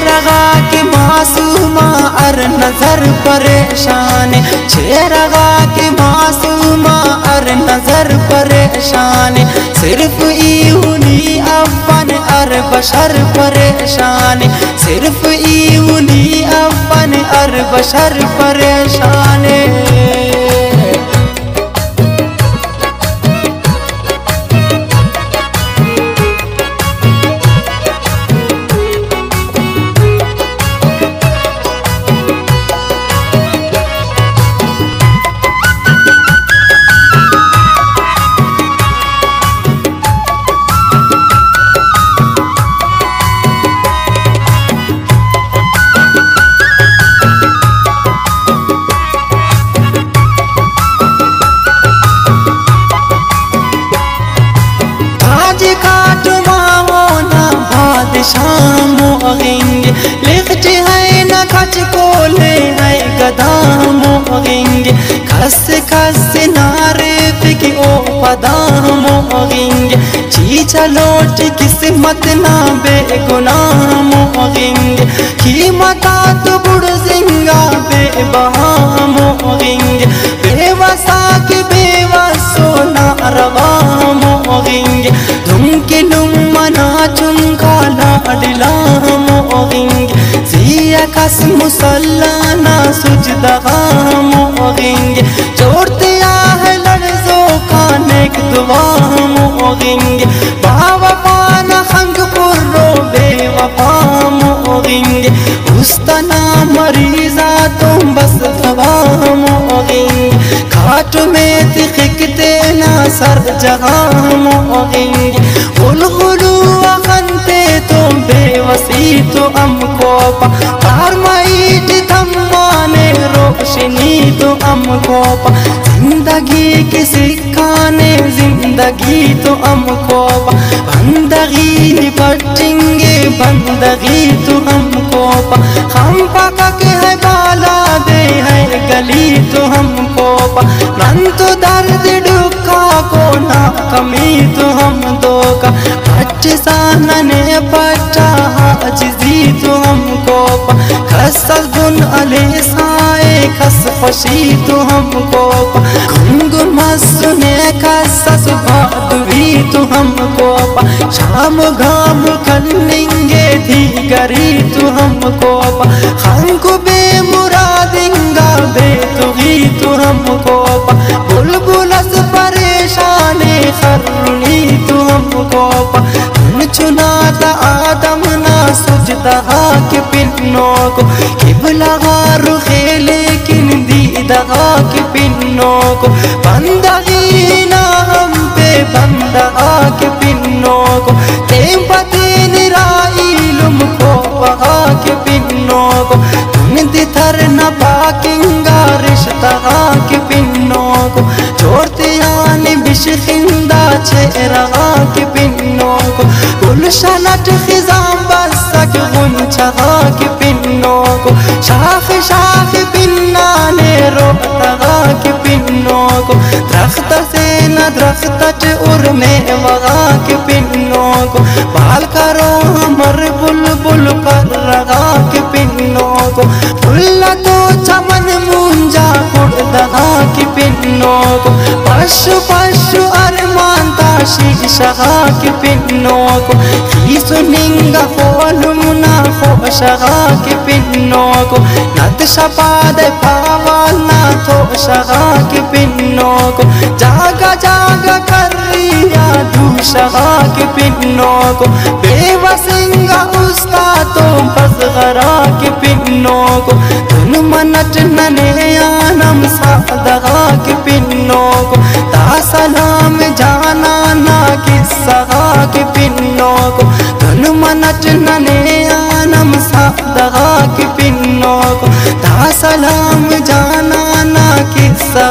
चेहरा के मासूमा अर नजर परेशान, चेहरा के मासूमा अर नजर परेशान। सिर्फ ईउनी अपन अर बशर परेशान, सिर्फ ईउनी अपन अर बशर परेशान। शाम होंगे लिखते हैं न खच कोले है गदाम होंगे, खस खस नारे फिकी ओ पदाम होंगे। चीचा लोट किस्मत ना बेगुनाम होंगे, कीमता तो बुढ़ जिंगा बेबहाम होंगे। बेवसा के बेवसो ना रवाम होंगे, तुम के नुमना चुंका लाडलाम होंगे। जिया कस मुसल्लाना सुजदाम होंगे, जोड़ते है लफ्जों का नेक दुआम होंगे। बाबा पाना खंग पुर्रो बेवफाम होंगे, उस्तना मरीजा तुम बस दवाम होंगे। खाट में तिखकते ना सर जहाम होंगे, उलहुलू अखनते तुम बेवसी तो हमको फारमाइट थम्माने रोशनी तो हमको जिंदगी के सिखाने जिंदगी तो हमको बंदगी पटेंगे बंदगी तो हमको हम पका के है बाला दे है गली तो हमको मन तो दर्द दुखा को ना कमी तो हम दो का सानने पटा हाजिजी तो हमको खसल गुन अले साए खस खुशी तो हमको गुनगुन मसने खसस भादवी तो हमको शाम घाम खलेंगे धीगरी तो हमको हमको बेमुरादिंगा बेतुगी तो हमको बुलबुलस परेशाने खरुनी तो हमको चुनाता आदम ना सुजदा के पिन्नों को किबला गारू खेले किन दीदा के पिन्नों को बंदगी ना हम पे बंदा के पिन्नों को तेम पते निराइलुम को वहा के पिन्नों को तुम दिथर न पाकेंगा रिश्ता के पिन्नों को जोड़ते आने बिशखिंदा चेहरा के पिन्नों को गुलशनट खिजाम बसक गुंचा के पिन्नों को शाख शाख पिन्नाने रोता के पिन्नों को दरख्त से न दरख्त उर्मे वगा के पिन्नों को बाल करो हमर बुलबुल पर रगा के पिन्नों को फुल्ला तो चमन मुंजा खुर्दगा के पिन्नों को पशु पशु अरमानता शीशा के पिन्नों को सुनिंगा खोलुमना खोशा के पिन्नों को नत शपाद पावाना थोशा के पिन्नों को जागा जागा कर रिया दूशा के पिन्नों को बेवसिंगा उसका तो बसगरा के पिन्नों को तुम मनट नने आनम सादा के पिन्नों को ता सलाम जाना ना किस्सा के पिन्नों को तुम मनट नने आनम सादा के पिन्नों को ता सलाम जाना ना किस्सा